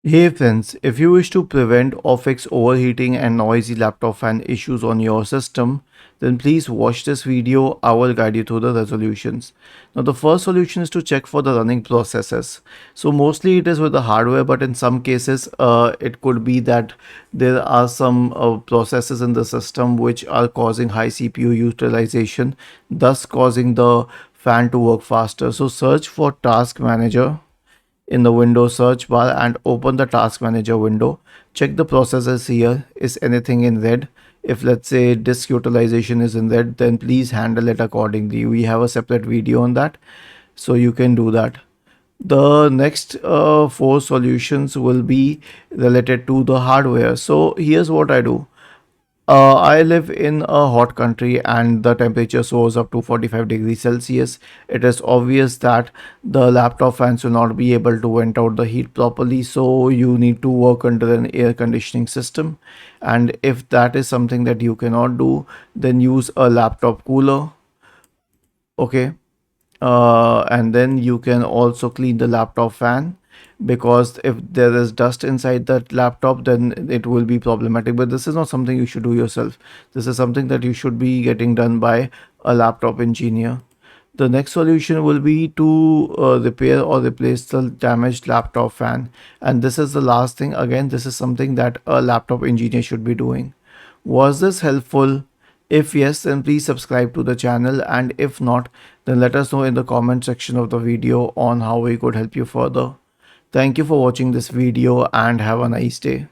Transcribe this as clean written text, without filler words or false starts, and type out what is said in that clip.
Hey friends, if you wish to prevent or fix overheating and noisy laptop fan issues on your system, then please watch this video. I will guide you through the resolutions. Now the first solution is to check for the running processes. So mostly it is with the hardware, but in some cases it could be that there are some processes in the system which are causing high CPU utilization, thus causing the fan to work faster. So search for task manager in the Windows search bar and open the task manager window. Check the processes here. Is anything in red? If let's say disk utilization is in red, then please handle it accordingly. We have a separate video on that, so you can do that. The next four solutions will be related to the hardware. So here's what I do. I live in a hot country and the temperature soars up to 45 degrees Celsius. It is obvious that the laptop fans will not be able to vent out the heat properly, so you need to work under an air conditioning system. And if that is something that you cannot do, then use a laptop cooler. Okay, and then you can also clean the laptop fan, because if there is dust inside that laptop then it will be problematic, but this is not something you should do yourself. This is something that you should be getting done by a laptop engineer. The next solution will be to repair or replace the damaged laptop fan, and this is the last thing. Again, this is something that a laptop engineer should be doing. Was this helpful? If yes, then please subscribe to the channel, and if not, then let us know in the comment section of the video on how we could help you further. Thank you for watching this video and have a nice day.